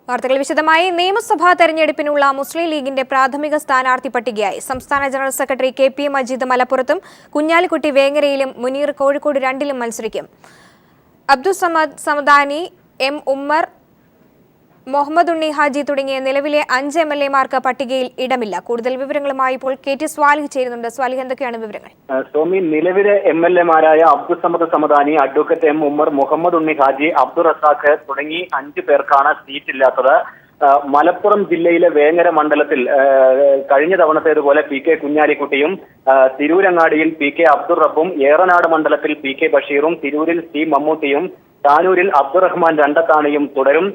വാർത്തകൾ വിശദമായി. നിയമസഭാ തെരഞ്ഞെടുപ്പിനുള്ള മുസ്ലിം ലീഗിന്റെ പ്രാഥമിക സ്ഥാനാർത്ഥി പട്ടികയായി. സംസ്ഥാന ജനറൽ സെക്രട്ടറി KP മജീദ് മലപ്പുറത്തും കുഞ്ഞാലിക്കുട്ടി വേങ്ങരയിലും മുനീർ കോഴിക്കോട് 2-ലും മത്സരിക്കും. അബ്ദുസമദ് സമദാനി, M ഉമ്മർ, മുഹമ്മദ് ഉണ്ണി ഹാജി തുടങ്ങിയ നിലവിലെ 5 MLA-മാർക്ക് പട്ടികയിൽ ഇടമില്ല. കൂടുതൽ വിവരങ്ങളുമായി ഇപ്പോൾ KT സ്വാലിഹ് ചേരുന്നുണ്ട്. സ്വാലിഹ്, എന്തൊക്കെയാണ് വിവരങ്ങൾ? സ്വാമി, നിലവിലെ MLA-മാരായ അബ്ദുസമദ് സമദാനി, അഡ്വക്കേറ്റ് M ഉമ്മർ, മുഹമ്മദ് ഉണ്ണി ഹാജി, അബ്ദുൾ റസാഖ് തുടങ്ങി 5 പേർക്കാണ് സീറ്റില്ലാത്തത്. മലപ്പുറം ജില്ലയിലെ വേങ്ങര മണ്ഡലത്തിൽ കഴിഞ്ഞ തവണത്തേതുപോലെ PK കുഞ്ഞാലിക്കുട്ടിയും, തിരൂരങ്ങാടിയിൽ PK അബ്ദുൾ റബ്ബും, ഏറനാട് മണ്ഡലത്തിൽ PK ബഷീറും, തിരൂരിൽ C മമ്മൂട്ടിയും, താനൂരിൽ അബ്ദുറഹ്മാൻ രണ്ടത്താണിയും തുടരും.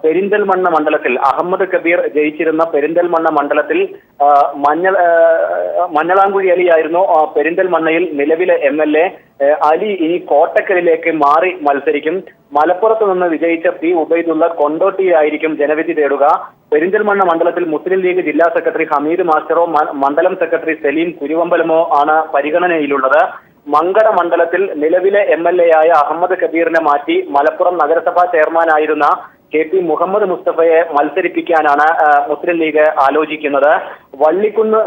പെരിന്തൽമണ്ണ മണ്ഡലത്തിൽ അഹമ്മദ് കബീർ ജയിച്ചിരുന്ന പെരിന്തൽമണ്ണ മണ്ഡലത്തിൽ മഞ്ഞളാംകുഴി അലിയായിരുന്നു പെരിന്തൽമണ്ണയിൽ നിലവിലെ MLA. അലി ഇനി കോട്ടക്കലിലേക്ക് മാറി മത്സരിക്കും. മലപ്പുറത്ത് നിന്ന് വിജയിച്ച P ഉബൈദുള്ള കൊണ്ടോട്ടിയിലായിരിക്കും ജനവിധി തേടുക. പെരിന്തൽമണ്ണ മണ്ഡലത്തിൽ മുസ്ലിം ലീഗ് ജില്ലാ സെക്രട്ടറി ഹമീദ് മാസ്റ്ററോ മണ്ഡലം സെക്രട്ടറി സലീം കുരുവമ്പലമോ ആണ് പരിഗണനയിലുള്ളത്. മങ്കട മണ്ഡലത്തിൽ നിലവിലെ MLA-യായ അഹമ്മദ് കബീറിനെ മാറ്റി മലപ്പുറം നഗരസഭാ ചെയർമാനായിരുന്ന KP മുഹമ്മദ് മുസ്തഫയെ മത്സരിപ്പിക്കാനാണ് മുസ്ലിം ലീഗ് ആലോചിക്കുന്നത്.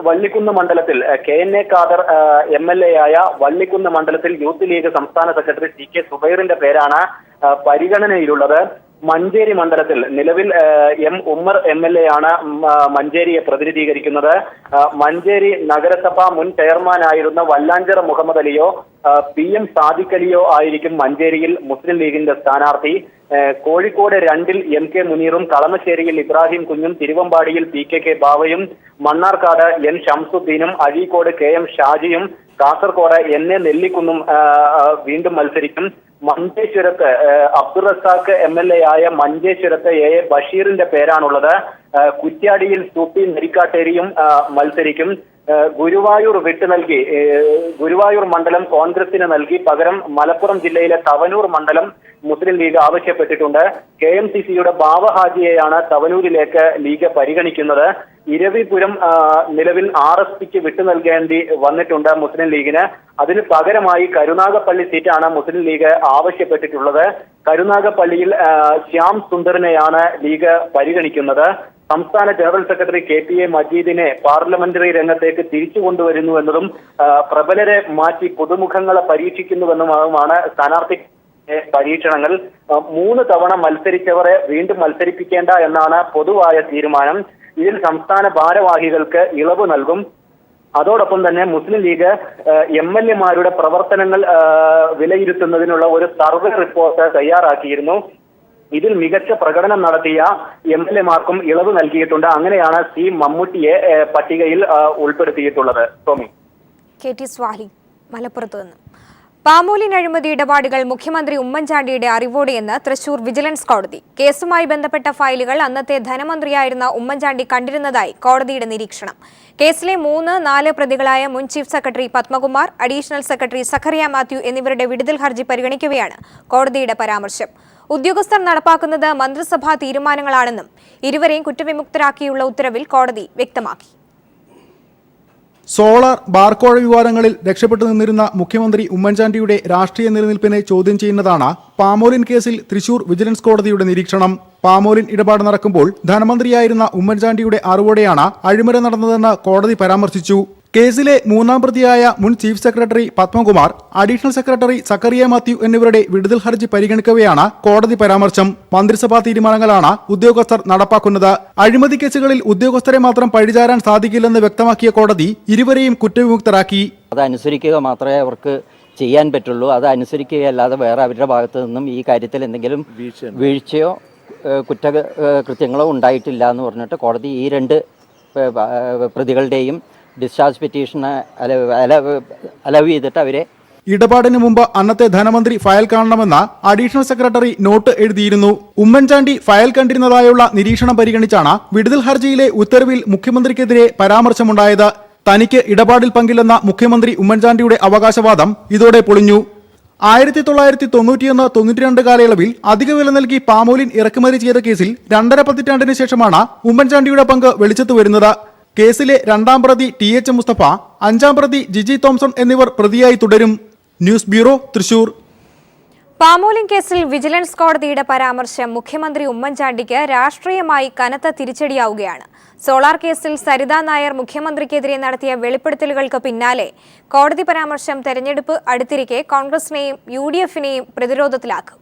വള്ളിക്കുന്ന് മണ്ഡലത്തിൽ KNA ഖാദർ MLA-യായ വള്ളിക്കുന്ന് മണ്ഡലത്തിൽ യൂത്ത് ലീഗ് സംസ്ഥാന സെക്രട്ടറി CK സുബൈറിന്റെ പേരാണ് പരിഗണനയിലുള്ളത്. മഞ്ചേരി മണ്ഡലത്തിൽ നിലവിൽ M ഉമ്മർ MLA-യാണ് മഞ്ചേരിയെ പ്രതിനിധീകരിക്കുന്നത്. മഞ്ചേരി നഗരസഭ മുൻ ചെയർമാനായിരുന്ന വല്ലാഞ്ചിറ മുഹമ്മദ് അലിയോ PM സാദിഖ് അലിയോ ആയിരിക്കും മഞ്ചേരിയിൽ മുസ്ലിം ലീഗിന്റെ സ്ഥാനാർത്ഥി. കോഴിക്കോട് 2-ൽ MK മുനീറും, കളമശ്ശേരിയിൽ ഇബ്രാഹിം കുഞ്ഞും, തിരുവമ്പാടിയിൽ PKK ബാവയും, Mannarkkad N ഷംസുദ്ദീനും, Azhikode KM ഷാജിയും, Kasaragod NA നെല്ലിക്കുന്നും വീണ്ടും മത്സരിക്കും. മഞ്ചേശ്വരത്ത് അബ്ദുൾ റസാഖ് MLA-യായ മഞ്ചേശ്വരത്ത് AA ബഷീറിന്റെ പേരാണുള്ളത്. കുറ്റ്യാടിയിൽ സൂപ്പി നെരിക്കാട്ടേരിയും മത്സരിക്കും. ഗുരുവായൂർ വിട്ടു നൽകി ഗുരുവായൂർ മണ്ഡലം കോൺഗ്രസിന് നൽകി പകരം മലപ്പുറം ജില്ലയിലെ തവനൂർ മണ്ഡലം മുസ്ലിം ലീഗ് ആവശ്യപ്പെട്ടിട്ടുണ്ട്. KMCC-യുടെ ബാവ ഹാജിയെയാണ് തവനൂരിലേക്ക് ലീഗ് പരിഗണിക്കുന്നത്. ഇരവിപുരം നിലവിൽ RSPക്ക് വിട്ടു നൽകേണ്ടി വന്നിട്ടുണ്ട് മുസ്ലിം ലീഗിന്. അതിന് പകരമായി കരുനാഗപ്പള്ളി സീറ്റാണ് മുസ്ലിം ലീഗ് ആവശ്യപ്പെട്ടിട്ടുള്ളത്. കരുനാഗപ്പള്ളിയിൽ ശ്യാം സുന്ദറിനെയാണ് ലീഗ് പരിഗണിക്കുന്നത്. സംസ്ഥാന ജനറൽ സെക്രട്ടറി KPA മജീദിനെ പാർലമെന്ററി രംഗത്തേക്ക് തിരിച്ചു കൊണ്ടുവരുന്നു എന്നതും പ്രബലരെ മാറ്റി പുതുമുഖങ്ങളെ പരീക്ഷിക്കുന്നുവെന്നുമാണ് സ്ഥാനാർത്ഥി പരീക്ഷണങ്ങൾ. 3 തവണ മത്സരിച്ചവരെ വീണ്ടും മത്സരിപ്പിക്കേണ്ട എന്നാണ് പൊതുവായ തീരുമാനം. ഇതിൽ സംസ്ഥാന ഭാരവാഹികൾക്ക് ഇളവ് നൽകും. അതോടൊപ്പം തന്നെ മുസ്ലിം ലീഗ് MLA-മാരുടെ പ്രവർത്തനങ്ങൾ വിലയിരുത്തുന്നതിനുള്ള ഒരു സർവേ റിപ്പോർട്ട് തയ്യാറാക്കിയിരുന്നു. ഇതിൽ മികച്ച പ്രകടനം നടത്തിയ MLA-മാർക്കും ഇളവ് നൽകിയിട്ടുണ്ട്. അങ്ങനെയാണ് C മമ്മൂട്ടിയെ പട്ടികയിൽ ഉൾപ്പെടുത്തിയിട്ടുള്ളത്. ടോമി. KT സ്വാലിഹ് മലപ്പുറത്ത് നിന്ന്. പാമോലിൻ അഴിമതി ഇടപാടുകൾ മുഖ്യമന്ത്രി ഉമ്മൻചാണ്ടിയുടെ അറിവോടെയെന്ന് തൃശൂർ വിജിലൻസ് കോടതി. കേസുമായി ബന്ധപ്പെട്ട ഫയലുകൾ അന്നത്തെ ധനമന്ത്രിയായിരുന്ന ഉമ്മൻചാണ്ടി കണ്ടിരുന്നതായി കോടതിയുടെ നിരീക്ഷണം. കേസിലെ 3-4 പ്രതികളായ മുൻ chief secretary Padmakumar, additional secretary Zacharia Mathew എന്നിവരുടെ വിടുതൽ ഹർജി പരിഗണിക്കവെയാണ് കോടതിയുടെ പരാമർശം. ഉദ്യോഗസ്ഥർ നടപ്പാക്കുന്നത് മന്ത്രിസഭാ തീരുമാനങ്ങളാണെന്നും ഇരുവരെയും കുറ്റവിമുക്തരാക്കിയുള്ള ഉത്തരവിൽ കോടതി വ്യക്തമാക്കി. സോളാർ ബാർക്കോഴ വിവാദങ്ങളിൽ രക്ഷപ്പെട്ടു നിന്നിരുന്ന മുഖ്യമന്ത്രി ഉമ്മൻചാണ്ടിയുടെ രാഷ്ട്രീയ നിലനിൽപ്പിനെ ചോദ്യം ചെയ്യുന്നതാണ് പാമോലിൻ കേസിൽ തൃശൂർ വിജിലൻസ് കോടതിയുടെ നിരീക്ഷണം. പാമോലിൻ ഇടപാട് നടക്കുമ്പോൾ ധനമന്ത്രിയായിരുന്ന ഉമ്മൻചാണ്ടിയുടെ അറിവോടെയാണ് അഴിമതി നടന്നതെന്ന് കോടതി പരാമർശിച്ചു. കേസിലെ 3-ാം പ്രതിയായ മുൻ chief secretary Padmakumar, additional secretary Zachariah Mathew എന്നിവരുടെ വിടുതൽ ഹർജി പരിഗണിക്കവെയാണ് കോടതി പരാമർശം. മന്ത്രിസഭാ തീരുമാനങ്ങളാണ് ഉദ്യോഗസ്ഥർ നടപ്പാക്കുന്നത്. അഴിമതി കേസുകളിൽ ഉദ്യോഗസ്ഥരെ മാത്രം പഴിചാരാൻ സാധിക്കില്ലെന്ന് വ്യക്തമാക്കിയ കോടതി ഇരുവരെയും കുറ്റവിമുക്തരാക്കി. അതനുസരിക്കുക മാത്രമേ അവർക്ക് ചെയ്യാൻ പറ്റുള്ളൂ. അത് അനുസരിക്കുകയല്ലാതെ വേറെ അവരുടെ ഭാഗത്തു നിന്നും ഈ കാര്യത്തിൽ എന്തെങ്കിലും വീഴ്ചയോ കുറ്റകൃത്യങ്ങളോ ഉണ്ടായിട്ടില്ല എന്ന് പറഞ്ഞിട്ട് കോടതി ഈ 2 പ്രതികളുടെയും ഡിസ്ചാർജ് പെറ്റീഷന് അലവ് ചെയ്തിട്ട് അവരെ. ഇടപാടിന് മുമ്പ് അന്നത്തെ ധനമന്ത്രി ഫയൽ കാണണമെന്ന് അഡീഷണൽ സെക്രട്ടറി നോട്ട് എഴുതിയിരുന്നു. ഉമ്മൻചാണ്ടി ഫയൽ കണ്ടിരുന്നതായുള്ള നിരീക്ഷണം പരിഗണിച്ചാണ് വിടുതൽ ഹർജിയിലെ ഉത്തരവിൽ മുഖ്യമന്ത്രിക്കെതിരെ പരാമർശമുണ്ടായത്. തനിക്ക് ഇടപാടിൽ പങ്കില്ലെന്ന മുഖ്യമന്ത്രി ഉമ്മൻചാണ്ടിയുടെ അവകാശവാദം ഇതോടെ പൊളിഞ്ഞു. 1991-92 കാലയളവിൽ അധിക വില നൽകി പാമോലിൻ ഇറക്കുമതി ചെയ്ത കേസിൽ 2.5 പതിറ്റാണ്ടിന് ശേഷമാണ് ഉമ്മൻചാണ്ടിയുടെ പങ്ക് വെളിച്ചത്ത് വരുന്നത്. കേസിലെ 2-ാം പ്രതി TH മുസ്തഫ, 5-ാം പ്രതി ജിജി തോംസൺ എന്നിവർ പ്രതിയായി തുടരും. News bureau, Thrissur. പാമോലിൻ കേസിൽ വിജിലൻസ് കോടതിയുടെ പരാമർശം മുഖ്യമന്ത്രി ഉമ്മൻചാണ്ടിക്ക് രാഷ്ട്രീയമായി കനത്ത തിരിച്ചടിയാവുകയാണ്. സോളാർ കേസിൽ സരിതാ നായർ മുഖ്യമന്ത്രിക്കെതിരെ നടത്തിയ വെളിപ്പെടുത്തലുകൾക്ക് പിന്നാലെ കോടതി പരാമർശം തെരഞ്ഞെടുപ്പ് അടുത്തിരിക്കെ കോൺഗ്രസിനെയും UDF-നെയും പ്രതിരോധത്തിലാക്കും.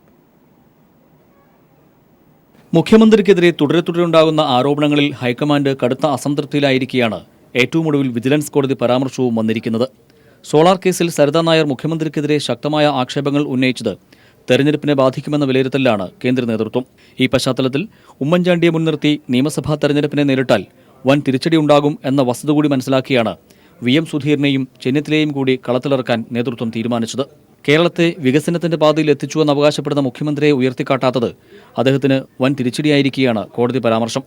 മുഖ്യമന്ത്രിക്കെതിരെ തുടരെയുണ്ടാകുന്ന ആരോപണങ്ങളിൽ ഹൈക്കമാൻഡ് കടുത്ത അസംതൃപ്തിയിലായിരിക്കെയാണ് ഏറ്റവും ഒടുവിൽ വിജിലൻസ് കോടതി പരാമർശവും വന്നിരിക്കുന്നത്. സോളാർ കേസിൽ സരിതാ നായർ മുഖ്യമന്ത്രിക്കെതിരെ ശക്തമായ ആക്ഷേപങ്ങൾ ഉന്നയിച്ചത് തെരഞ്ഞെടുപ്പിനെ ബാധിക്കുമെന്ന വിലയിരുത്തലാണ് കേന്ദ്ര നേതൃത്വം. ഈ പശ്ചാത്തലത്തിൽ ഉമ്മൻചാണ്ടിയെ മുൻനിർത്തി നിയമസഭാ തെരഞ്ഞെടുപ്പിനെ നേരിട്ടാൽ വൻ തിരിച്ചടിയുണ്ടാകും എന്ന വസ്തുത കൂടി മനസ്സിലാക്കിയാണ് VM സുധീറിനെയും ചെന്നിത്തലയെയും കൂടി കളത്തിലിറക്കാൻ നേതൃത്വം തീരുമാനിച്ചത്. കേരളത്തെ വികസനത്തിന്റെ പാതയിൽ എത്തിച്ചുവെന്ന് അവകാശപ്പെടുന്ന മുഖ്യമന്ത്രിയെ ഉയർത്തിക്കാട്ടാത്തത് അദ്ദേഹത്തിന് വൻ തിരിച്ചടിയായിരിക്കുകയാണ് കോടതി പരാമർശം.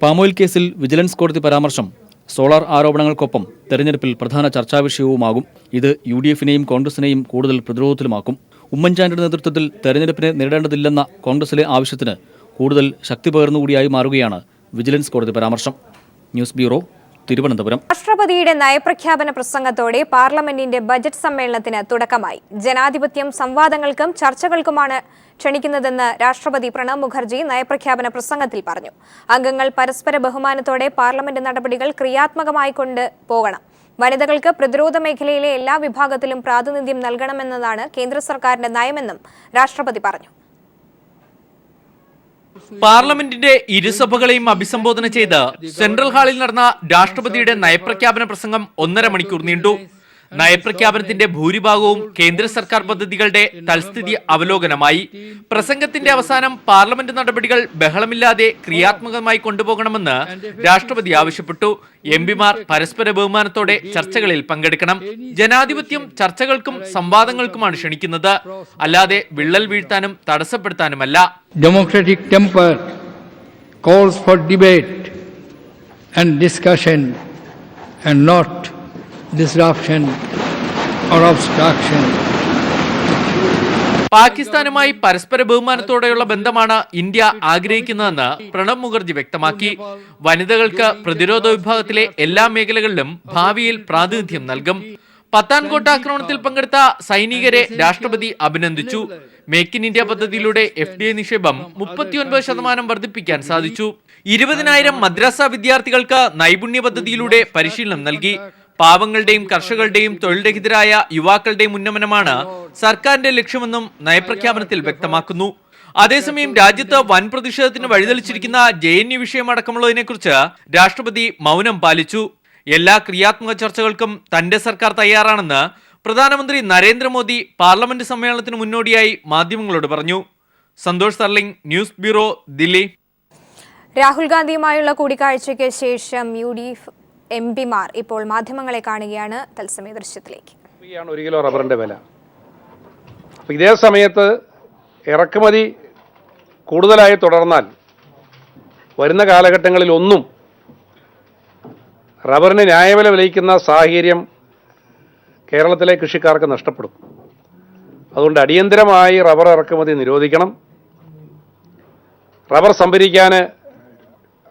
പാമോയിൽ കേസിൽ വിജിലൻസ് കോടതി പരാമർശം സോളാർ ആരോപണങ്ങൾക്കൊപ്പം തെരഞ്ഞെടുപ്പിൽ പ്രധാന ചർച്ചാവിഷയവുമാകും. ഇത് UDF-നെയും കോൺഗ്രസിനെയും കൂടുതൽ പ്രതിരോധത്തിലുമാക്കും. ഉമ്മൻചാണ്ടിയുടെ നേതൃത്വത്തിൽ തെരഞ്ഞെടുപ്പിനെ നേരിടേണ്ടതില്ലെന്ന കോൺഗ്രസിലെ ആവശ്യത്തിന് കൂടുതൽ ശക്തി പകർന്നുകൂടിയായി മാറുകയാണ് വിജിലൻസ് കോടതി പരാമർശം. News bureau, Thiruvananthapuram. രാഷ്ട്രപതിയുടെ നയപ്രഖ്യാപന പ്രസംഗത്തോടെ പാർലമെന്റിന്റെ ബജറ്റ് സമ്മേളനത്തിന് തുടക്കമായി. ജനാധിപത്യം സംവാദങ്ങൾക്കും ചർച്ചകൾക്കുമാണ് ക്ഷണിക്കുന്നതെന്ന് രാഷ്ട്രപതി പ്രണബ് മുഖർജി നയപ്രഖ്യാപന പ്രസംഗത്തിൽ പറഞ്ഞു. അംഗങ്ങൾ പരസ്പര ബഹുമാനത്തോടെ പാർലമെന്റ് നടപടികൾ ക്രിയാത്മകമായി കൊണ്ട് പോകണം. വനിതകൾക്ക് പ്രതിരോധ മേഖലയിലെ എല്ലാ വിഭാഗത്തിലും പ്രാതിനിധ്യം നൽകണമെന്നതാണ് കേന്ദ്ര സർക്കാരിന്റെ നയമെന്നും രാഷ്ട്രപതി പറഞ്ഞു. പാർലമെന്റിന്റെ ഇരുസഭകളെയും അഭിസംബോധന ചെയ്ത് സെൻട്രൽ ഹാളിൽ നടന്ന രാഷ്ട്രപതിയുടെ നയപ്രഖ്യാപന പ്രസംഗം 1.5 മണിക്കൂർ നീണ്ടു. നയപ്രഖ്യാപനത്തിന്റെ ഭൂരിഭാഗവും കേന്ദ്ര സർക്കാർ പദ്ധതികളുടെ തൽസ്ഥിതി അവലോകനമായി. പ്രസംഗത്തിന്റെ അവസാനം പാർലമെന്റ് നടപടികൾ ബഹളമില്ലാതെ ക്രിയാത്മകമായി കൊണ്ടുപോകണമെന്ന് രാഷ്ട്രപതി ആവശ്യപ്പെട്ടു. MP-മാർ പരസ്പര ബഹുമാനത്തോടെ ചർച്ചകളിൽ പങ്കെടുക്കണം. ജനാധിപത്യം ചർച്ചകൾക്കും സംവാദങ്ങൾക്കുമാണ് ക്ഷണിക്കുന്നത്, അല്ലാതെ വിള്ളൽ വീഴ്ത്താനും തടസ്സപ്പെടുത്താനുമല്ല. Democratic temper calls for debate and discussion and not disruption or obstruction. പാകിസ്ഥാനുമായി പരസ്പര ബഹുമാനത്തോടെയുള്ള ബന്ധമാണ് ഇന്ത്യ ആഗ്രഹിക്കുന്നതെന്ന് പ്രണബ് മുഖർജി വ്യക്തമാക്കി. വനിതകൾക്ക് പ്രതിരോധ വിഭാഗത്തിലെ എല്ലാ മേഖലകളിലും ഭാവിയിൽ പ്രാതിനിധ്യം നൽകും. പത്താൻകോട്ട് ആക്രമണത്തിൽ പങ്കെടുത്ത സൈനികരെ രാഷ്ട്രപതി അഭിനന്ദിച്ചു. മേക്ക് ഇൻ ഇന്ത്യ പദ്ധതിയിലൂടെ FDI നിക്ഷേപം 39% വർദ്ധിപ്പിക്കാൻ സാധിച്ചു. 20,000 മദ്രസ വിദ്യാർത്ഥികൾക്ക് നൈപുണ്യ പദ്ധതിയിലൂടെ പരിശീലനം നൽകി. പാവങ്ങളുടെയും കർഷകരുടെയും തൊഴിൽരഹിതരായ യുവാക്കളുടെയും ഉന്നമനമാണ് സർക്കാരിന്റെ ലക്ഷ്യമെന്നും നയപ്രഖ്യാപനത്തിൽ വ്യക്തമാക്കുന്നു. അതേസമയം രാജ്യത്ത് വൻ പ്രതിഷേധത്തിന് വഴിതെളിച്ചിരിക്കുന്ന JNU വിഷയം അടക്കമുള്ളതിനെക്കുറിച്ച് രാഷ്ട്രപതി മൗനം പാലിച്ചു. എല്ലാ ക്രിയാത്മക ചർച്ചകൾക്കും തന്റെ സർക്കാർ തയ്യാറാണെന്ന് പ്രധാനമന്ത്രി നരേന്ദ്രമോദി പാർലമെന്റ് സമ്മേളനത്തിന് മുന്നോടിയായി മാധ്യമങ്ങളോട് പറഞ്ഞു. Santhosh സർലിംഗ്, news bureau, Delhi. രാഹുൽ ഗാന്ധിയുമായുള്ള കൂടിക്കാഴ്ചയ്ക്ക് ശേഷം UDF MP-മാർ ഇപ്പോൾ മാധ്യമങ്ങളെ കാണുകയാണ്. തത്സമയ ദൃശ്യത്തിലേക്ക്. 1 കിലോ റബ്ബറിന്റെ വില. ഇതേ സമയത്ത് ഇറക്കുമതി കൂടുതലായി തുടർന്നാൽ വരുന്ന കാലഘട്ടങ്ങളിൽ ഒന്നും റബ്ബറിന് ന്യായവില വിലയിക്കുന്ന സാഹചര്യം കേരളത്തിലെ കൃഷിക്കാർക്ക് നഷ്ടപ്പെടും. അതുകൊണ്ട് അടിയന്തരമായി റബ്ബർ ഇറക്കുമതി നിരോധിക്കണം. റബ്ബർ സംഭരിക്കാൻ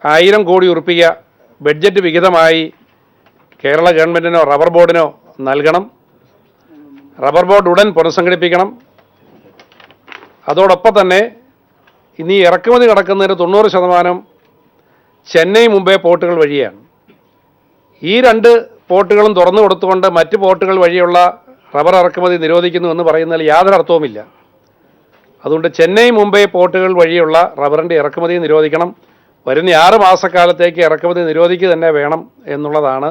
1000 കോടി ഉറുപ്പിക ബഡ്ജറ്റ് വിഹിതമായി കേരള ഗവൺമെൻറ്റിനോ റബ്ബർ ബോർഡിനോ നൽകണം. റബ്ബർ ബോർഡ് ഉടൻ പുനഃസംഘടിപ്പിക്കണം. അതോടൊപ്പം തന്നെ ഇനി ഇറക്കുമതി നടക്കുന്നതിന് 90% ചെന്നൈ മുംബൈ പോർട്ടുകൾ വഴിയാണ്. ഈ 2 പോർട്ടുകളും തുറന്നു കൊടുത്തുകൊണ്ട് മറ്റ് പോർട്ടുകൾ വഴിയുള്ള റബ്ബർ ഇറക്കുമതി നിരോധിക്കുന്നു എന്ന് പറയുന്നതിൽ യാതൊരു അർത്ഥവുമില്ല. അതുകൊണ്ട് ചെന്നൈ മുംബൈ പോർട്ടുകൾ വഴിയുള്ള റബ്ബറിൻ്റെ ഇറക്കുമതി നിരോധിക്കണം. വരുന്ന 6 മാസക്കാലത്തേക്ക് ഇറക്കുമതി നിരോധിക്കുക തന്നെ വേണം എന്നുള്ളതാണ്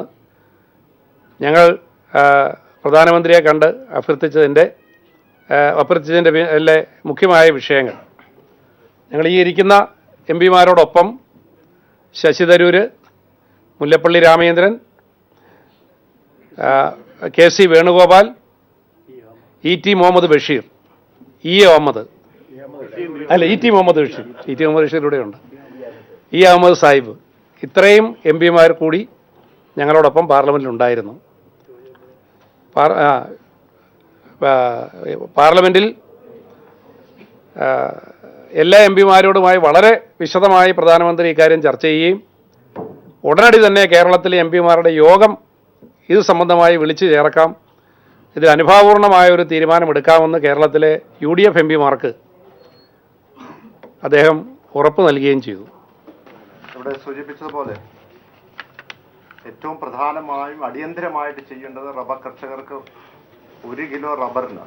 ഞങ്ങൾ പ്രധാനമന്ത്രിയെ കണ്ട് അഭ്യർത്ഥിച്ചതിൻ്റെ മുഖ്യമായ വിഷയങ്ങൾ. ഞങ്ങൾ ഈ ഇരിക്കുന്ന MP-മാരോടൊപ്പം ശശി തരൂർ, മുല്ലപ്പള്ളി രാമചന്ദ്രൻ, KC വേണുഗോപാൽ, ET മുഹമ്മദ് ബഷീർ, മുഹമ്മദ് ബഷീർ ഇവിടെയുണ്ട്, അഹമ്മദ് സാഹിബ്, ഇത്രയും MP-മാർ കൂടി ഞങ്ങളോടൊപ്പം പാർലമെൻറ്റിലുണ്ടായിരുന്നു. പാർലമെൻറ്റിൽ എല്ലാ MP-മാരോടുമായി വളരെ വിശദമായി പ്രധാനമന്ത്രി ഇക്കാര്യം ചർച്ച ചെയ്യുകയും ഉടനടി തന്നെ കേരളത്തിലെ MP-മാരുടെ യോഗം ഇത് സംബന്ധമായി വിളിച്ചു ചേർക്കാം ഇതിൽ അനുഭാവപൂർണമായ ഒരു തീരുമാനമെടുക്കാമെന്ന് കേരളത്തിലെ UDF MPമാർക്ക് അദ്ദേഹം ഉറപ്പ് നൽകുകയും ചെയ്തു. ഇവിടെ സൂചിപ്പിച്ചതുപോലെ ഏറ്റവും പ്രധാനമായും അടിയന്തരമായിട്ട് ചെയ്യേണ്ടത് റബ്ബർ കർഷകർക്ക് 1 കിലോ റബ്ബറിന്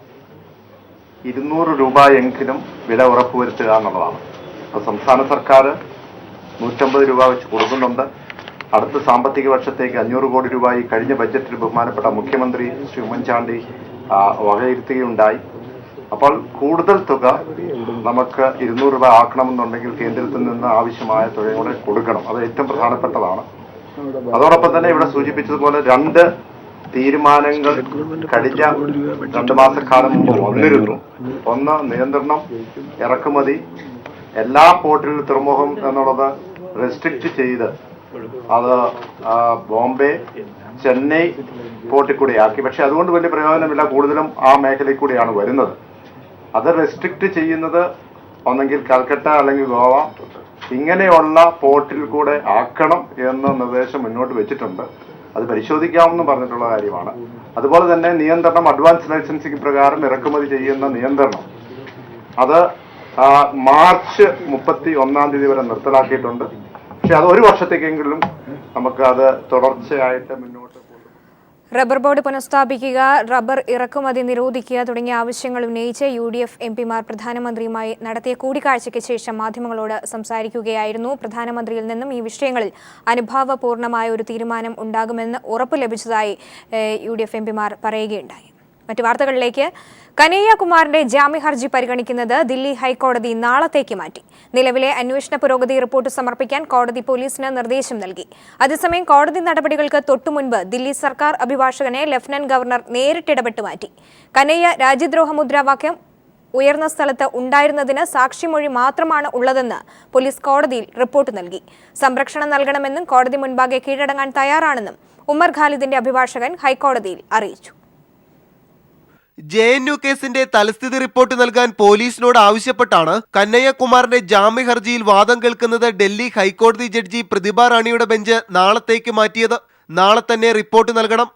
200 രൂപയെങ്കിലും വില ഉറപ്പുവരുത്തുക എന്നുള്ളതാണ്. അപ്പോൾ സംസ്ഥാന സർക്കാർ 150 രൂപ വെച്ച് കൊടുക്കുന്നുണ്ട്. അടുത്ത സാമ്പത്തിക വർഷത്തേക്ക് 500 കോടി രൂപ ഈ കഴിഞ്ഞ ബഡ്ജറ്റിൽ ബഹുമാനപ്പെട്ട മുഖ്യമന്ത്രി ശ്രീ ഉമ്മൻചാണ്ടി വകയിരുത്തുകയുണ്ടായി. അപ്പോൾ കൂടുതൽ തുക നമുക്ക് 200 രൂപ ആക്കണമെന്നുണ്ടെങ്കിൽ കേന്ദ്രത്തിൽ നിന്ന് ആവശ്യമായ തുകയോടെ കൊടുക്കണം. അത് ഏറ്റവും പ്രധാനപ്പെട്ടതാണ്. അതോടൊപ്പം തന്നെ ഇവിടെ സൂചിപ്പിച്ചതുപോലെ 2 തീരുമാനങ്ങൾ കഴിഞ്ഞ 2 മാസക്കാലം മുമ്പ് വന്നിരുന്നു. ഒന്ന്, നിയന്ത്രണം ഇറക്കുമതി എല്ലാ പോർട്ടിലും തുറമുഖം എന്നുള്ളത് റെസ്ട്രിക്റ്റ് ചെയ്ത് അത് ബോംബെ, ചെന്നൈ പോർട്ടിൽ കൂടി ആക്കി. പക്ഷെ അതുകൊണ്ട് വലിയ പ്രയോജനമില്ല, കൂടുതലും ആ മേഖലയിൽ കൂടിയാണ് വരുന്നത്. അത് റെസ്ട്രിക്റ്റ് ചെയ്യുന്നത് ഒന്നെങ്കിൽ കൽക്കട്ട അല്ലെങ്കിൽ ഗോവ, ഇങ്ങനെയുള്ള പോർട്ടിൽ കൂടെ ആക്കണം എന്ന നിർദ്ദേശം മുന്നോട്ട് വെച്ചിട്ടുണ്ട്. അത് പരിശോധിക്കാമെന്ന് പറഞ്ഞിട്ടുള്ള കാര്യമാണ്. അതുപോലെ തന്നെ നിയന്ത്രണം, അഡ്വാൻസ് ലൈസൻസിംഗ് പ്രകാരം ഇറക്കുമതി ചെയ്യുന്ന നിയന്ത്രണം അത് മാർച്ച് 31-ാം തീയതി വരെ നിർത്തലാക്കിയിട്ടുണ്ട്. പക്ഷെ അത് 1 വർഷത്തേക്കെങ്കിലും നമുക്ക് അത് തുടർച്ചയായിട്ട് മുന്നോട്ട് റബ്ബർ ബോർഡ് പുനഃസ്ഥാപിക്കുക, റബ്ബർ ഇറക്കുമതി നിരോധിക്കുക തുടങ്ങിയ ആവശ്യങ്ങൾ ഉന്നയിച്ച് UDF MPമാർ പ്രധാനമന്ത്രിയുമായി നടത്തിയ കൂടിക്കാഴ്ചയ്ക്ക് ശേഷം മാധ്യമങ്ങളോട് സംസാരിക്കുകയായിരുന്നു. പ്രധാനമന്ത്രിയിൽ നിന്നും ഈ വിഷയങ്ങളിൽ അനുഭാവപൂർണമായ ഒരു തീരുമാനം ഉണ്ടാകുമെന്ന് ഉറപ്പ് ലഭിച്ചതായി UDF MPമാർ പറയുകയുണ്ടായി. മറ്റു വാർത്തകളിലേക്ക്. കനയ്യകുമാറിന്റെ ജാമ്യ ഹർജി പരിഗണിക്കുന്നത് ദില്ലി ഹൈക്കോടതി നാളത്തേക്ക് മാറ്റി. നിലവിലെ അന്വേഷണ പുരോഗതി റിപ്പോർട്ട് സമർപ്പിക്കാൻ കോടതി പോലീസിന് നിർദ്ദേശം നൽകി. അതേസമയം കോടതി നടപടികൾക്ക് തൊട്ടുമുൻപ് ദില്ലി സർക്കാർ അഭിഭാഷകനെ ലഫ്റ്റനന്റ് ഗവർണർ നേരിട്ടിടപെട്ട് മാറ്റി. കനയ്യ രാജ്യദ്രോഹ മുദ്രാവാക്യം ഉയർന്ന സ്ഥലത്ത് ഉണ്ടായിരുന്നതിന് സാക്ഷിമൊഴി മാത്രമാണ് ഉള്ളതെന്ന് പോലീസ് കോടതിയിൽ റിപ്പോർട്ട് നൽകി. സംരക്ഷണം നൽകണമെന്നും കോടതി മുൻപാകെ കീഴടങ്ങാൻ തയ്യാറാണെന്നും ഉമർ ഖാലിദിന്റെ അഭിഭാഷകൻ ഹൈക്കോടതിയിൽ അറിയിച്ചു. JNU കേസിന്റെ തലസ്ഥിതി റിപ്പോർട്ട് നൽകാൻ പോലീസിനോട് ആവശ്യപ്പെട്ടാണ് കനയ്യകുമാറിന്റെ ജാമ്യ ഹർജിയിൽ വാദം കേൾക്കുന്നത് ഡൽഹി ഹൈക്കോടതി ജഡ്ജി പ്രതിഭ റാണിയുടെ ബെഞ്ച് നാളത്തേക്ക് മാറ്റിയത്. നാളെ തന്നെ റിപ്പോർട്ട് നൽകണം.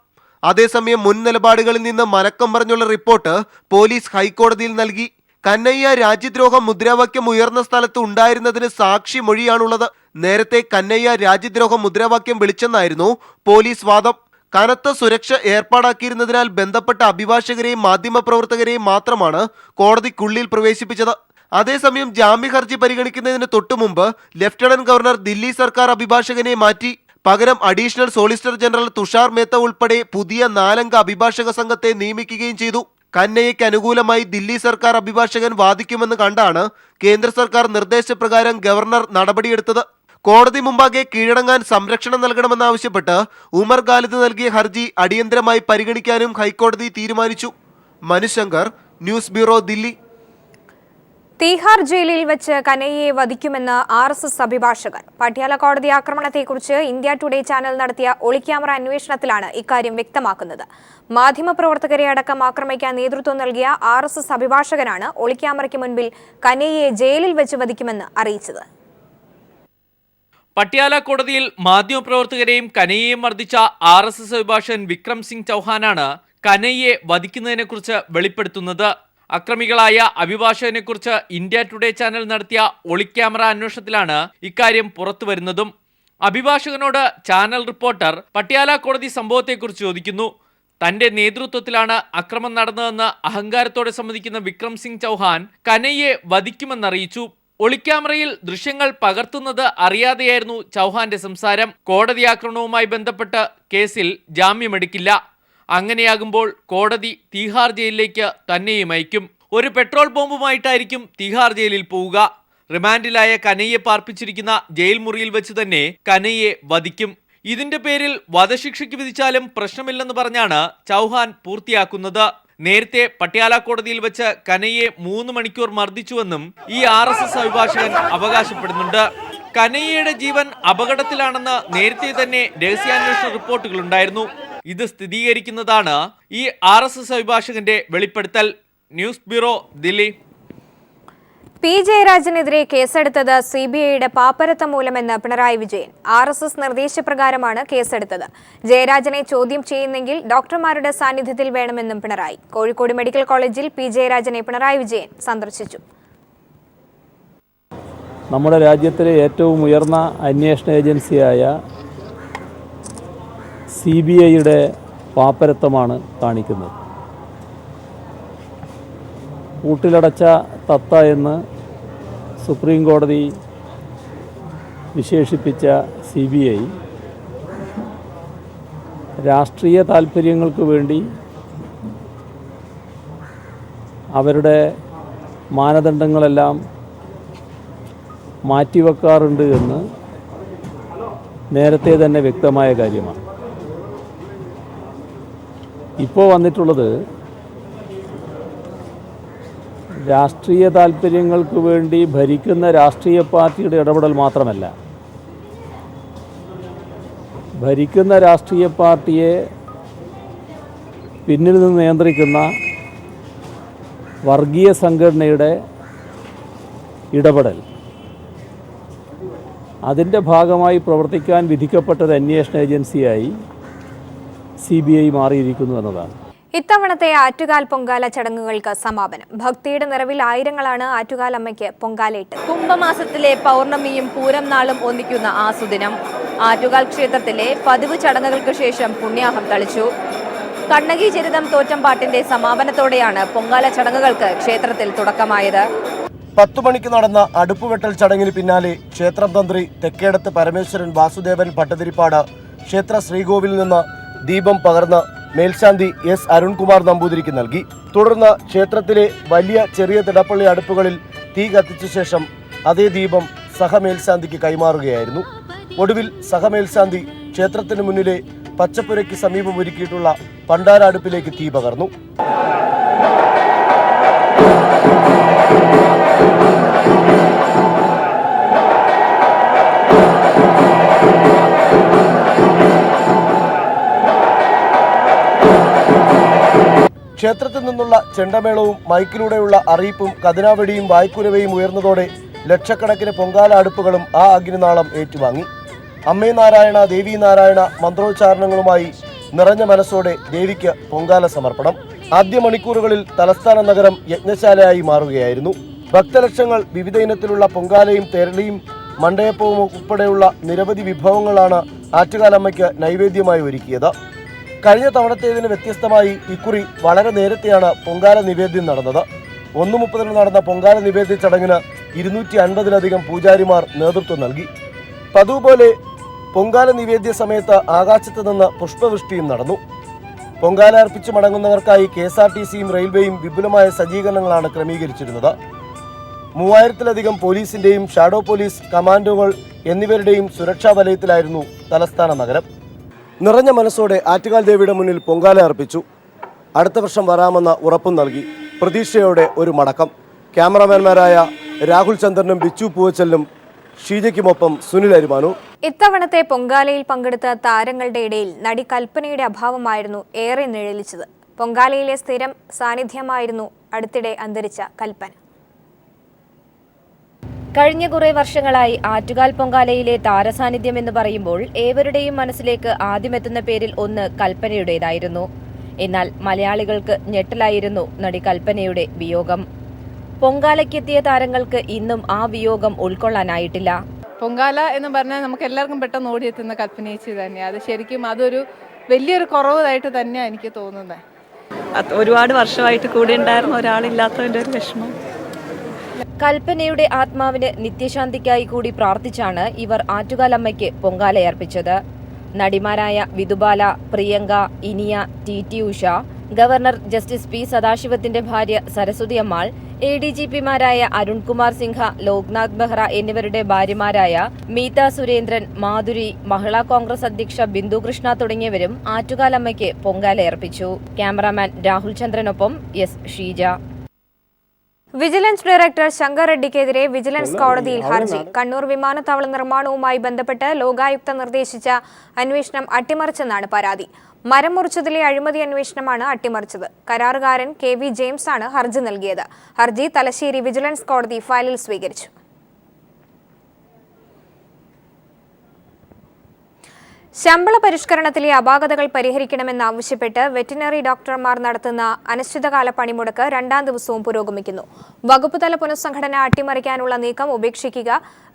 അതേസമയം മുൻ നിലപാടുകളിൽ നിന്ന് മലക്കം പറഞ്ഞുള്ള റിപ്പോർട്ട് പോലീസ് ഹൈക്കോടതിയിൽ നൽകി. കനയ്യ രാജ്യദ്രോഹ മുദ്രാവാക്യം ഉയർന്ന സ്ഥലത്ത് ഉണ്ടായിരുന്നതിന് സാക്ഷി മൊഴിയാണുള്ളത്. നേരത്തെ കനയ്യ രാജ്യദ്രോഹ മുദ്രാവാക്യം വിളിച്ചെന്നായിരുന്നു പോലീസ് വാദം. കനത്ത സുരക്ഷ ഏർപ്പാടാക്കിയിരുന്നതിനാൽ ബന്ധപ്പെട്ട അഭിഭാഷകരെയും മാധ്യമപ്രവർത്തകരെയും മാത്രമാണ് കോടതിക്കുള്ളിൽ പ്രവേശിപ്പിച്ചത്. അതേസമയം ജാമ്യ ഹർജി പരിഗണിക്കുന്നതിന് തൊട്ടുമുമ്പ് ലഫ്റ്റനന്റ് ഗവർണർ ദില്ലി സർക്കാർ അഭിഭാഷകനെ മാറ്റി. പകരം additional solicitor general Tushar Mehta ഉൾപ്പെടെ പുതിയ 4-അംഗ അഭിഭാഷക സംഘത്തെ നിയമിക്കുകയും ചെയ്തു. കനയ്യയ്ക്ക് അനുകൂലമായി ദില്ലി സർക്കാർ അഭിഭാഷകൻ വാദിക്കുമെന്ന് കണ്ടാണ് കേന്ദ്ര സർക്കാർ നിർദ്ദേശപ്രകാരം ഗവർണർ നടപടിയെടുത്തത്. കോടതി മുമ്പാകെ കീഴടങ്ങാൻ സംരക്ഷണം നൽകണമെന്നാവശ്യപ്പെട്ട് ഉമർ ഖാലിദ് നൽകിയ ഹർജി അടിയന്തരമായി പരിഗണിക്കാനും ഹൈക്കോടതി തീരുമാനിച്ചു. Manushankar, news bureau, Delhi. തീഹാർ ജയിലിൽ വെച്ച് കനയ്യയെ വധിക്കുമെന്ന് RSS അഭിഭാഷകർ. പട്യാല കോടതി ആക്രമണത്തെക്കുറിച്ച് ഇന്ത്യ ടുഡേ ചാനൽ നടത്തിയ ഒളിക്യാമറ അന്വേഷണത്തിലാണ് ഇക്കാര്യം വ്യക്തമാക്കുന്നത്. മാധ്യമപ്രവർത്തകരെ അടക്കം ആക്രമിക്കാൻ നേതൃത്വം നൽകിയ RSS അഭിഭാഷകനാണ് ഒളിക്യാമറയ്ക്ക് മുൻപിൽ കനയ്യയെ ജയിലിൽ വെച്ച് വധിക്കുമെന്ന് അറിയിച്ചത്. പട്യാല കോടതിയിൽ മാധ്യമപ്രവർത്തകരെയും കനയ്യയെയും മർദ്ദിച്ച RSS അഭിഭാഷകൻ വിക്രം സിംഗ് ചൗഹാനാണ് കനയ്യയെ വധിക്കുന്നതിനെക്കുറിച്ച് വെളിപ്പെടുത്തുന്നത്. അക്രമികളായ അഭിഭാഷകനെക്കുറിച്ച് ഇന്ത്യ ടുഡേ ചാനൽ നടത്തിയ ഒളിക്യാമറ അന്വേഷണത്തിലാണ് ഇക്കാര്യം പുറത്തുവരുന്നതും. അഭിഭാഷകനോട് ചാനൽ റിപ്പോർട്ടർ പട്യാല കോടതി സംഭവത്തെക്കുറിച്ച് ചോദിക്കുന്നു. തന്റെ നേതൃത്വത്തിലാണ് അക്രമം നടന്നതെന്ന് അഹങ്കാരത്തോടെ സമ്മതിക്കുന്ന വിക്രം സിംഗ് ചൗഹാൻ കനയ്യയെ വധിക്കുമെന്നറിയിച്ചു. ഒളിക്യാമറയിൽ ദൃശ്യങ്ങൾ പകർത്തുന്നത് അറിയാതെയായിരുന്നു ചൗഹാന്റെ സംസാരം. കോടതി ആക്രമണവുമായി ബന്ധപ്പെട്ട് കേസിൽ ജാമ്യമെടുക്കില്ല. അങ്ങനെയാകുമ്പോൾ കോടതി തീഹാർ ജയിലിലേക്ക് തന്നെയും അയക്കും. ഒരു പെട്രോൾ ബോംബുമായിട്ടായിരിക്കും തീഹാർ ജയിലിൽ പോവുക. റിമാൻഡിലായ കനയ്യെ പാർപ്പിച്ചിരിക്കുന്ന ജയിൽ മുറിയിൽ വെച്ച് തന്നെ കനയ്യെ വധിക്കും. ഇതിന്റെ പേരിൽ വധശിക്ഷയ്ക്ക് വിധിച്ചാലും പ്രശ്നമില്ലെന്ന് പറഞ്ഞാണ് ചൗഹാൻ പൂർത്തിയാക്കുന്നത്. നേരത്തെ പട്യാല കോടതിയിൽ വെച്ച് കനയ്യെ 3 മണിക്കൂർ മർദ്ദിച്ചുവെന്നും ഈ RSS അഭിഭാഷകൻ അവകാശപ്പെടുന്നുണ്ട്. കനയ്യയുടെ ജീവൻ അപകടത്തിലാണെന്ന് നേരത്തെ തന്നെ രഹസ്യാന്വേഷണ റിപ്പോർട്ടുകളുണ്ടായിരുന്നു. ഇത് സ്ഥിരീകരിക്കുന്നതാണ് ഈ RSS അഭിഭാഷകന്റെ വെളിപ്പെടുത്തൽ. News bureau, Delhi. പി ജയരാജനെതിരെ കേസെടുത്തത് CBIയുടെ പാപ്പരത്തം മൂലമെന്ന് പിണറായി വിജയൻ. RSS നിർദ്ദേശപ്രകാരമാണ് കേസെടുത്തത്. ജയരാജനെ ചോദ്യം ചെയ്യുന്നെങ്കിൽ ഡോക്ടർമാരുടെ സാന്നിധ്യത്തിൽ വേണമെന്നും പിണറായി. കോഴിക്കോട് മെഡിക്കൽ കോളേജിൽ പി ജയരാജനെ പിണറായി വിജയൻ സന്ദർശിച്ചു. നമ്മുടെ രാജ്യത്തിലെ ഏറ്റവും ഉയർന്ന അന്വേഷണ ഏജൻസിയായ CBIയുടെ പാപ്പരത്തമാണ് കാണിക്കുന്നത്. കൂട്ടിലടച്ച തത്ത എന്ന് സുപ്രീം കോടതി വിശേഷിപ്പിച്ച CBI രാഷ്ട്രീയ താൽപ്പര്യങ്ങൾക്ക് വേണ്ടി അവരുടെ മാനദണ്ഡങ്ങളെല്ലാം മാറ്റിവെക്കാറുണ്ട് എന്ന് നേരത്തെ തന്നെ വ്യക്തമായ കാര്യമാണ്. ഇപ്പോൾ വന്നിട്ടുള്ളത് രാഷ്ട്രീയ താൽപ്പര്യങ്ങൾക്ക് വേണ്ടി ഭരിക്കുന്ന രാഷ്ട്രീയ പാർട്ടിയുടെ ഇടപെടൽ മാത്രമല്ല, ഭരിക്കുന്ന രാഷ്ട്രീയ പാർട്ടിയെ പിന്നിൽ നിന്ന് നിയന്ത്രിക്കുന്ന വർഗീയ സംഘടനയുടെ ഇടപെടൽ, അതിൻ്റെ ഭാഗമായി പ്രവർത്തിക്കാൻ വിധിക്കപ്പെട്ടൊരു അന്വേഷണ ഏജൻസിയായി CBI മാറിയിരിക്കുന്നു എന്നതാണ്. ഇത്തവണത്തെ ആറ്റുകാൽ പൊങ്കാല ചടങ്ങുകൾക്ക് സമാപനം. ഭക്തിയുടെ നിറവിൽ ആയിരങ്ങളാണ് ആറ്റുകാൽ അമ്മയ്ക്ക് പൊങ്കാലയിട്ട്. കുംഭമാസത്തിലെ പൗർണമിയും പൂരം നാളും ഒന്നിക്കുന്ന ആസുദിനം ആറ്റുകാൽ ക്ഷേത്രത്തിലെ പതിവ് ചടങ്ങുകൾക്ക് ശേഷം പുണ്യാഹം തളിച്ചു. കണ്ണകി ചരിതം തോറ്റംപാട്ടിന്റെ സമാപനത്തോടെയാണ് പൊങ്കാല ചടങ്ങുകൾക്ക് ക്ഷേത്രത്തിൽ തുടക്കമായത്. 10 മണിക്ക് നടന്ന അടുപ്പുവെട്ടൽ ചടങ്ങിന് പിന്നാലെ ക്ഷേത്രം തന്ത്രി തെക്കേടത്ത് പരമേശ്വരൻ വാസുദേവൻ ഭട്ടതിരിപ്പാട് ക്ഷേത്ര ശ്രീകോവിലിൽ നിന്ന് ദീപം പകർന്ന് മേൽശാന്തി S. അരുൺകുമാർ നമ്പൂതിരിക്ക് നൽകി. തുടർന്ന് ക്ഷേത്രത്തിലെ വലിയ ചെറിയ തിടപ്പള്ളി അടുപ്പുകളിൽ തീ കത്തിച്ച ശേഷം അതേ ദീപം സഹമേൽശാന്തിക്ക് കൈമാറുകയായിരുന്നു. ഒടുവിൽ സഹമേൽശാന്തി ക്ഷേത്രത്തിന് മുന്നിലെ പച്ചപ്പുരയ്ക്ക് സമീപം ഒരുക്കിയിട്ടുള്ള പണ്ടാര അടുപ്പിലേക്ക് തീ പകർന്നു. ക്ഷേത്രത്തിൽ നിന്നുള്ള ചെണ്ടമേളവും മൈക്കിലൂടെയുള്ള അറിയിപ്പും കതിനാവെടിയും വായ്ക്കുരവയും ഉയർന്നതോടെ ലക്ഷക്കണക്കിന് പൊങ്കാല അടുപ്പുകളും ആ അഗ്നിനാളം ഏറ്റുവാങ്ങി. അമ്മേ നാരായണ ദേവി നാരായണ മന്ത്രോച്ചാരണങ്ങളുമായി നിറഞ്ഞ മനസ്സോടെ ദേവിക്ക് പൊങ്കാല സമർപ്പണം. ആദ്യ മണിക്കൂറുകളിൽ തലസ്ഥാന നഗരം യജ്ഞശാലയായി മാറുകയായിരുന്നു. ഭക്തലക്ഷങ്ങൾ വിവിധ ഇനത്തിലുള്ള പൊങ്കാലയും തെരളിയും മണ്ടയപ്പവും ഉൾപ്പെടെയുള്ള നിരവധി വിഭവങ്ങളാണ് ആറ്റുകാലമ്മയ്ക്ക് നൈവേദ്യമായി ഒരുക്കിയത്. കഴിഞ്ഞ തവണത്തേതിന് വ്യത്യസ്തമായി ഇക്കുറി വളരെ നേരത്തെയാണ് പൊങ്കാല നിവേദ്യം നടന്നത്. 1:30 നടന്ന പൊങ്കാല നിവേദ്യ ചടങ്ങിന് 250-ലധികം പൂജാരിമാർ നേതൃത്വം നൽകി. പതിവ് പോലെ പൊങ്കാല നിവേദ്യ സമയത്ത് ആകാശത്ത് നിന്ന് പുഷ്പവൃഷ്ടിയും നടന്നു. പൊങ്കാല അർപ്പിച്ച് മടങ്ങുന്നവർക്കായി KSRTCയും റെയിൽവേയും വിപുലമായ സജ്ജീകരണങ്ങളാണ് ക്രമീകരിച്ചിരുന്നത്. 3000-ലധികം പോലീസിന്റെയും ഷാഡോ പോലീസ് കമാൻഡോകൾ എന്നിവരുടെയും സുരക്ഷാ വലയത്തിലായിരുന്നു തലസ്ഥാന നഗരം. നിറഞ്ഞ മനസ്സോടെ ആറ്റുകാൽ ദേവിയുടെ മുന്നിൽ പൊങ്കാല അർപ്പിച്ചു. അടുത്ത വർഷം വരാമെന്ന ഉറപ്പും നൽകി. പ്രതീക്ഷയോടെ ഒരു മടക്കം. ക്യാമറാമാൻമാരായ രാഹുൽ ചന്ദ്രനും ബിച്ചു പൂവച്ചലിനും ഷീജയ്ക്കുമൊപ്പം സുനിൽ അരിമാനൂർ. ഇത്തവണത്തെ പൊങ്കാലയിൽ പങ്കെടുത്ത താരങ്ങളുടെ ഇടയിൽ നടി കൽപ്പനയുടെ അഭാവമായിരുന്നു ഏറെ നിഴലിച്ചത്. പൊങ്കാലയിലെ സ്ഥിരം സാന്നിധ്യമായിരുന്നു അടുത്തിടെ അന്തരിച്ച കൽപ്പന. കഴിഞ്ഞ കുറേ വർഷങ്ങളായി ആറ്റുകാൽ പൊങ്കാലയിലെ താരസാന്നിധ്യം എന്ന് പറയുമ്പോൾ ഏവരുടെയും മനസ്സിലേക്ക് ആദ്യമെത്തുന്ന പേരിൽ ഒന്ന് കൽപ്പനയുടേതായിരുന്നു. എന്നാൽ മലയാളികൾക്ക് ഞെട്ടലായിരുന്നു നടി കൽപ്പനയുടെ വിയോഗം. പൊങ്കാലയ്ക്കെത്തിയ താരങ്ങൾക്ക് ഇന്നും ആ വിയോഗം ഉൾക്കൊള്ളാനായിട്ടില്ല. പൊങ്കാല എന്ന് പറഞ്ഞാൽ നമുക്ക് എല്ലാവർക്കും പെട്ടെന്ന് ഓടിയെത്തുന്ന കൽപ്പനേച്ചി തന്നെയാണ്. അത് ശരിക്കും അതൊരു വലിയൊരു കുറവായിട്ട് തന്നെയാണ് എനിക്ക് തോന്നുന്നത്. ഒരുപാട് വർഷമായിട്ട് കൂടെ ഉണ്ടായിരുന്ന ഒരാളില്ലാത്തതിൻ്റെ ഒരു വിഷമം. കൽപ്പനയുടെ ആത്മാവിന് നിത്യശാന്തിക്കായി കൂടി പ്രാർത്ഥിച്ചാണ് ഇവർ ആറ്റുകാലമ്മയ്ക്ക് പൊങ്കാലയർപ്പിച്ചത്. നടിമാരായ Vidhubala, Priyanka, Iniya, TT Usha, governor justice P. സദാശിവത്തിന്റെ ഭാര്യ സരസ്വതി അമ്മാൾ, ADGPമാരായ അരുൺകുമാർ സിൻഹ, ലോക്നാഥ് ബെഹ്റ എന്നിവരുടെ ഭാര്യമാരായ മീത സുരേന്ദ്രൻ, മാധുരി, മഹിളാ കോൺഗ്രസ് അധ്യക്ഷ ബിന്ദു കൃഷ്ണ തുടങ്ങിയവരും ആറ്റുകാലമ്മയ്ക്ക് പൊങ്കാലയർപ്പിച്ചു. ക്യാമറാമാൻ രാഹുൽ ചന്ദ്രനൊപ്പം S. Sheeja. Vigilance director Shankar റെഡ്ഡിക്കെതിരെ വിജിലൻസ് കോടതിയിൽ ഹർജി. കണ്ണൂർ വിമാനത്താവള നിർമ്മാണവുമായി ബന്ധപ്പെട്ട് ലോകായുക്ത നിർദ്ദേശിച്ച അന്വേഷണം അട്ടിമറിച്ചെന്നാണ് പരാതി. മരം മുറിച്ചതിലെ അഴിമതി അന്വേഷണമാണ് അട്ടിമറിച്ചത്. കരാറുകാരൻ KV ജെയിംസ് ആണ് ഹർജി നൽകിയത്. ഹർജി തലശ്ശേരി വിജിലൻസ് കോടതി ഫയലിൽ സ്വീകരിച്ചു. ശമ്പള പരിഷ്കരണത്തിലെ അപാകതകൾ പരിഹരിക്കണമെന്നാവശ്യപ്പെട്ട് വെറ്റിനറി ഡോക്ടർമാർ നടത്തുന്ന അനിശ്ചിതകാല പണിമുടക്ക് 2ാം ദിവസവും പുരോഗമിക്കുന്നു. വകുപ്പുതല പുനഃസംഘടന അട്ടിമറിക്കാനുള്ള നീക്കം ഉപേക്ഷിക്കുക,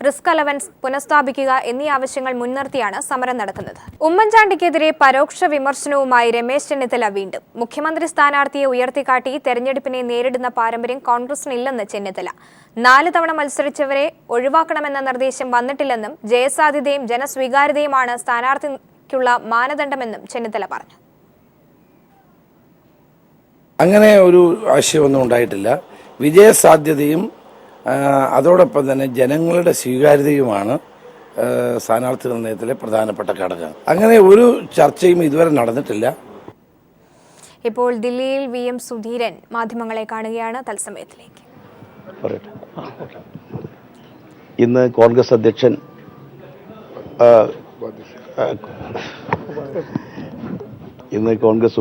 റിസ്ക് അലവൻസ് പുനഃസ്ഥാപിക്കുക എന്നീ ആവശ്യങ്ങൾ മുൻനിർത്തിയാണ് സമരം നടക്കുന്നത്. ഉമ്മൻചാണ്ടിക്കെതിരെ പരോക്ഷ വിമർശനവുമായി രമേശ് ചെന്നിത്തല വീണ്ടും. മുഖ്യമന്ത്രി സ്ഥാനാർത്ഥിയെ ഉയർത്തിക്കാട്ടി തെരഞ്ഞെടുപ്പിനെ നേരിടുന്ന പാരമ്പര്യം കോൺഗ്രസിനില്ലെന്ന് ചെന്നിത്തല. 4 തവണ മത്സരിച്ചവരെ ഒഴിവാക്കണമെന്ന നിർദ്ദേശം വന്നിട്ടില്ലെന്നും ജയസാധ്യതയും ജനസ്വീകാര്യതയുമാണ് സ്ഥാനാർത്ഥിക്കുള്ള മാനദണ്ഡമെന്നും ചെന്നിത്തല പറഞ്ഞു. അങ്ങനെ ഒരു ആശയമൊന്നും ഉണ്ടായിട്ടില്ല. വിജയസാധ്യതയും അതോടൊപ്പം തന്നെ ജനങ്ങളുടെ സ്വീകാര്യതയുമാണ് സ്ഥാനാർത്ഥി നിർണയത്തിലെ പ്രധാനപ്പെട്ട ഘടകം. അങ്ങനെ ഒരു ചർച്ചയും ഇതുവരെ നടന്നിട്ടില്ല. ഇപ്പോൾ ദില്ലിയിൽ VM സുധീരൻ മാധ്യമങ്ങളെ കാണുകയാണ്. തത്സമയത്തിലേക്ക് ഇന്ന് കോൺഗ്രസ് അധ്യക്ഷൻ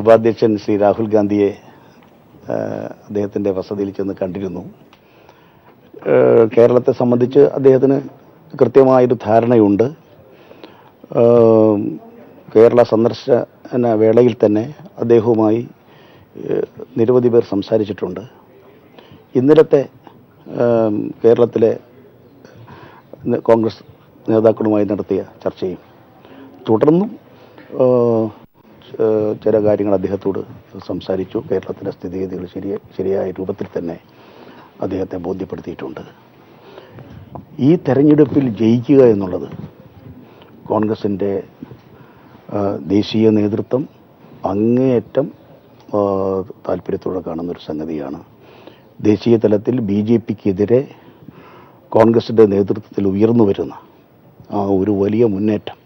ഉപാധ്യക്ഷൻ ശ്രീ രാഹുൽ ഗാന്ധിയെ അദ്ദേഹത്തിൻ്റെ വസതിയിൽ ചെന്ന് കണ്ടിരുന്നു. കേരളത്തെ സംബന്ധിച്ച് അദ്ദേഹത്തിന് കൃത്യമായൊരു ധാരണയുണ്ട്. കേരള സന്ദർശന വേളയിൽ തന്നെ അദ്ദേഹവുമായി നിരവധി പേർ സംസാരിച്ചിട്ടുണ്ട്. ഇന്നലത്തെ കേരളത്തിലെ കോൺഗ്രസ് നേതാക്കളുമായി നടത്തിയ ചർച്ചയും തുടർന്നും ചില കാര്യങ്ങൾ അദ്ദേഹത്തോട് സംസാരിച്ചു. കേരളത്തിലെ സ്ഥിതിഗതികൾ ശരിയായ രൂപത്തിൽ തന്നെ അദ്ദേഹത്തെ ബോധ്യപ്പെടുത്തിയിട്ടുണ്ട്. ഈ തെരഞ്ഞെടുപ്പിൽ ജയിക്കുക എന്നുള്ളത് കോൺഗ്രസിൻ്റെ ദേശീയ നേതൃത്വം അങ്ങേയറ്റം താല്പര്യത്തോടെ കാണുന്നൊരു സംഗതിയാണ്. ദേശീയ തലത്തിൽ BJPക്കെതിരെ കോൺഗ്രസിൻ്റെ നേതൃത്വത്തിൽ ഉയർന്നു വരുന്ന ആ ഒരു വലിയ മുന്നേറ്റം,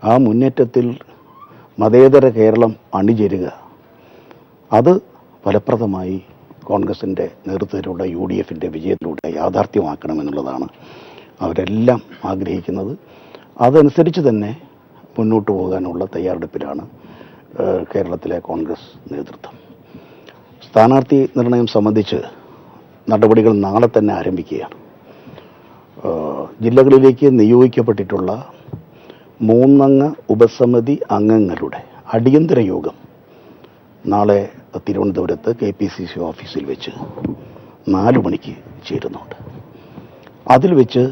ആ മുന്നേറ്റത്തിൽ മതേതര കേരളം അണിചേരുക, അത് ഫലപ്രദമായി കോൺഗ്രസിൻ്റെ നേതൃത്വത്തിലുള്ള UDFൻ്റെ വിജയത്തിലൂടെ യാഥാർത്ഥ്യമാക്കണമെന്നുള്ളതാണ് അവരെല്ലാം ആഗ്രഹിക്കുന്നത്. അതനുസരിച്ച് തന്നെ മുന്നോട്ട് പോകാനുള്ള തയ്യാറെടുപ്പിലാണ് കേരളത്തിലെ കോൺഗ്രസ് നേതൃത്വം. സ്ഥാനാർത്ഥി നിർണയം സംബന്ധിച്ച് നടപടികൾ നാളെ തന്നെ ആരംഭിക്കുകയാണ്. ജില്ലകളിലേക്ക് നിയോഗിക്കപ്പെട്ടിട്ടുള്ള 3 അംഗ ഉപസമിതി അംഗങ്ങളുടെ അടിയന്തര യോഗം നാളെ തിരുവനന്തപുരത്ത് KPCC ഓഫീസിൽ വെച്ച് 4 മണിക്ക് ചേരുന്നുണ്ട്. അതിൽ വെച്ച്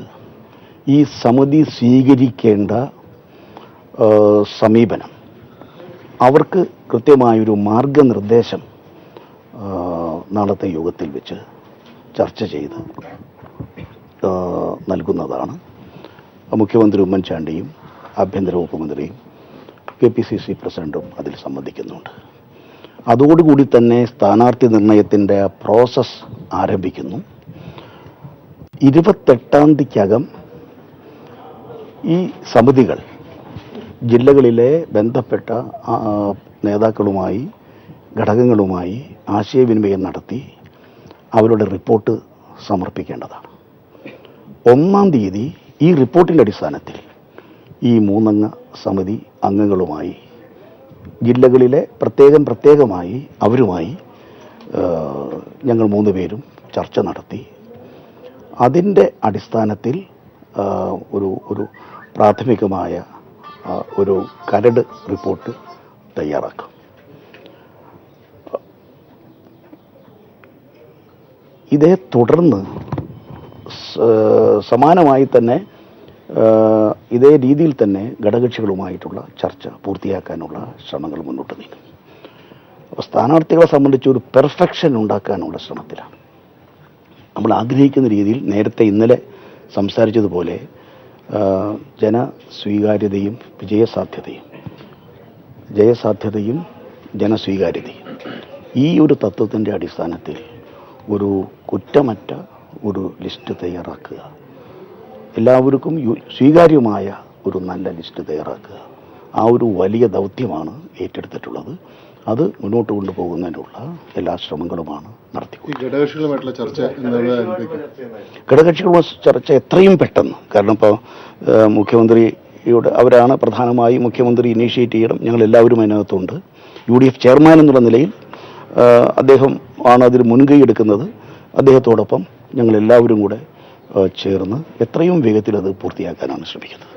ഈ സമിതി സ്വീകരിക്കേണ്ട സമീപനം, അവർക്ക് കൃത്യമായൊരു മാർഗനിർദ്ദേശം നാളത്തെ യോഗത്തിൽ വെച്ച് ചർച്ച ചെയ്ത് നൽകുന്നതാണ്. മുഖ്യമന്ത്രി ഉമ്മൻചാണ്ടിയും ആഭ്യന്തര വകുപ്പ് മന്ത്രിയും KPCC പ്രസിഡന്റും അതിൽ സംബന്ധിക്കുന്നുണ്ട്. അതോടുകൂടി തന്നെ സ്ഥാനാർത്ഥി നിർണയത്തിൻ്റെ പ്രോസസ്സ് ആരംഭിക്കുന്നു. 28-ാം തീയതിക്കകം ഈ സമിതികൾ ജില്ലകളിലെ ബന്ധപ്പെട്ട നേതാക്കളുമായി ഘടകങ്ങളുമായി ആശയവിനിമയം നടത്തി അവരുടെ റിപ്പോർട്ട് സമർപ്പിക്കേണ്ടതാണ്. 1-ാം തീയതി ഈ റിപ്പോർട്ടിൻ്റെ അടിസ്ഥാനത്തിൽ ഈ 3 അംഗ സമിതി അംഗങ്ങളുമായി ജില്ലകളിലെ പ്രത്യേകമായി അവരുമായി ഞങ്ങൾ 3 പേരും ചർച്ച നടത്തി അതിൻ്റെ അടിസ്ഥാനത്തിൽ ഒരു പ്രാഥമികമായ ഒരു കരട് റിപ്പോർട്ട് തയ്യാറാക്കും. ഇതേ തുടർന്ന് സമാനമായി തന്നെ ഇതേ രീതിയിൽ തന്നെ ഘടകകക്ഷികളുമായിട്ടുള്ള ചർച്ച പൂർത്തിയാക്കാനുള്ള ശ്രമങ്ങൾ മുന്നോട്ട് നീങ്ങും. അപ്പോൾ സ്ഥാനാർത്ഥികളെ സംബന്ധിച്ച് ഒരു പെർഫെക്ഷൻ ഉണ്ടാക്കാനുള്ള ശ്രമത്തിലാണ്. നമ്മൾ ആഗ്രഹിക്കുന്ന രീതിയിൽ നേരത്തെ ഇന്നലെ സംസാരിച്ചതുപോലെ ജനസ്വീകാര്യതയും ജയസാധ്യതയും ജനസ്വീകാര്യതയും ഈ ഒരു തത്വത്തിൻ്റെ അടിസ്ഥാനത്തിൽ ഒരു കുറ്റമറ്റ ഒരു ലിസ്റ്റ് തയ്യാറാക്കുക, എല്ലാവർക്കും സ്വീകാര്യമായ ഒരു നല്ല ലിസ്റ്റ് തയ്യാറാക്കുക, ആ ഒരു വലിയ ദൗത്യമാണ് ഏറ്റെടുത്തിട്ടുള്ളത്. അത് മുന്നോട്ട് കൊണ്ടുപോകുന്നതിനുള്ള എല്ലാ ശ്രമങ്ങളുമാണ് നടത്തിക്കൊണ്ടിരിക്കുന്നത്. ഘടകകക്ഷികളുമായിട്ടുള്ള ചർച്ച ഘടകകക്ഷികളുമായി ചർച്ച എത്രയും പെട്ടെന്ന്, കാരണം ഇപ്പോൾ മുഖ്യമന്ത്രിയുടെ അവരാണ് പ്രധാനമായും മുഖ്യമന്ത്രി ഇനീഷ്യേറ്റ് ചെയ്യണം. ഞങ്ങൾ എല്ലാവരും അതിനകത്തുണ്ട്. UDF ചെയർമാൻ എന്നുള്ള നിലയിൽ അദ്ദേഹം ആണ് അതിൽ മുൻകൈ എടുക്കുന്നത്. അദ്ദേഹത്തോടൊപ്പം ഞങ്ങൾ എല്ലാവരും കൂടെ ചേർന്ന് എത്രയും വേഗത്തിൽ അത് പൂർത്തിയാക്കാനാണ് ശ്രമിക്കുന്നത്.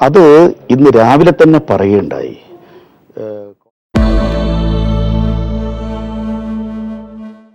അത് ഇന്ന് രാവിലെ തന്നെ പറയുകയുണ്ടായി.